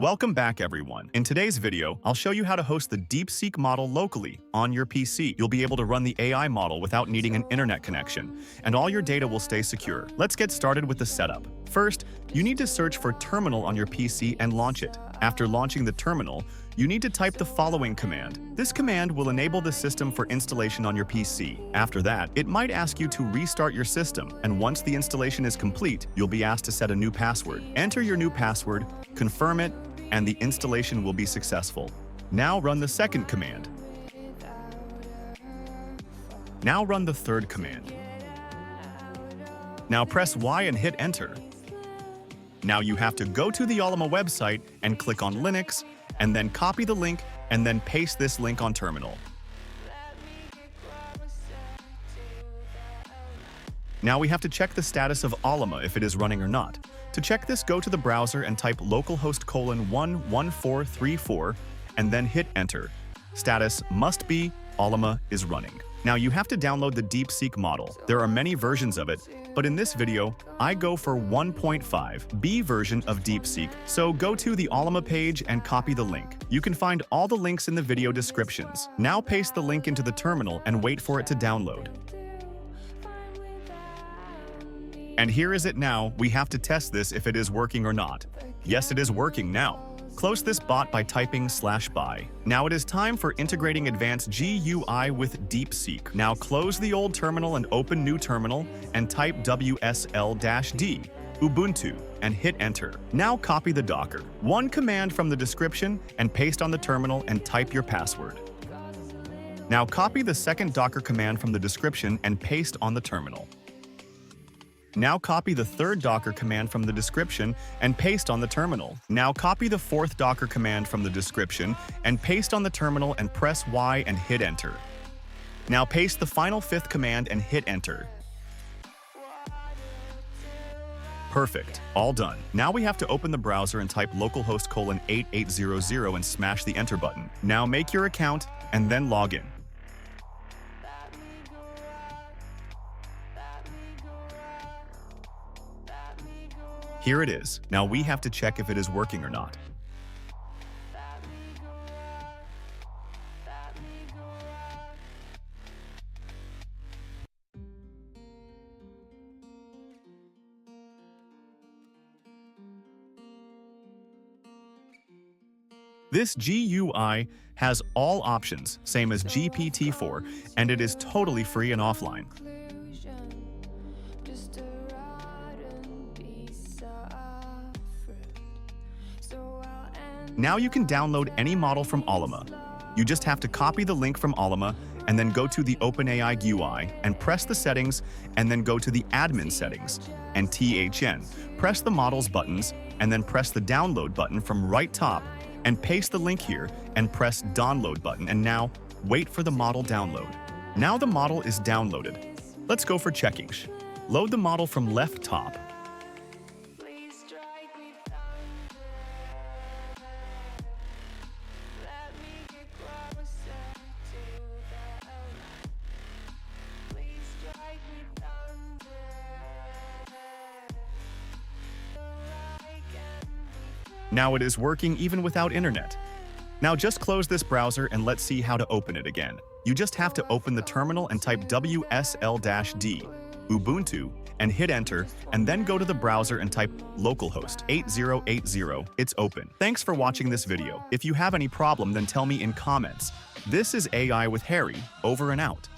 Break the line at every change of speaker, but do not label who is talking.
Welcome back, everyone. In today's video, I'll show you how to host the DeepSeek model locally on your PC. You'll be able to run the AI model without needing an internet connection, and all your data will stay secure. Let's get started with the setup. First, you need to search for terminal on your PC and launch it. After launching the terminal, you need to type the following command. This command will enable the system for installation on your PC. After that, it might ask you to restart your system, and once the installation is complete, you'll be asked to set a new password. Enter your new password, confirm it, and the installation will be successful. Now run the second command. Now run the third command. Now press Y and hit enter. Now you have to go to the Ollama website and click on Linux, and then copy the link and then paste this link on terminal. Now we have to check the status of Ollama if it is running or not. To check this, go to the browser and type localhost:11434 and then hit enter. Status must be Ollama is running. Now you have to download the DeepSeek model. There are many versions of it, but in this video, I go for 1.5B version of DeepSeek. So go to the Ollama page and copy the link. You can find all the links in the video descriptions. Now paste the link into the terminal and wait for it to download. And here is it now. We have to test this if it is working or not. Yes, it is working now. Close this bot by typing /buy. Now it is time for integrating advanced GUI with DeepSeek. Now close the old terminal and open new terminal and type WSL-D, Ubuntu, and hit enter. Now copy the Docker. One command from the description and paste on the terminal and type your password. Now copy the second Docker command from the description and paste on the terminal. Now copy the third Docker command from the description and paste on the terminal. Now copy the fourth Docker command from the description and paste on the terminal and press Y and hit enter. Now paste the final fifth command and hit enter. Perfect. All done. Now we have to open the browser and type localhost:8800 and smash the enter button. Now make your account and then log in. Here it is. Now we have to check if it is working or not. This GUI has all options, same as GPT-4, and it is totally free and offline. Now you can download any model from Ollama. You just have to copy the link from Ollama and then go to the OpenAI GUI and press the settings and then go to the admin settings and THN. Press the models buttons and then press the download button from right top and paste the link here and press download button, and now wait for the model download. Now the model is downloaded. Let's go for checking. Load the model from left top. Now it is working even without internet. Now just close this browser and let's see how to open it again. You just have to open the terminal and type WSL-D, Ubuntu, and hit enter, and then go to the browser and type localhost:8080. It's open. Thanks for watching this video. If you have any problem, then tell me in comments. This is AI with Harry, over and out.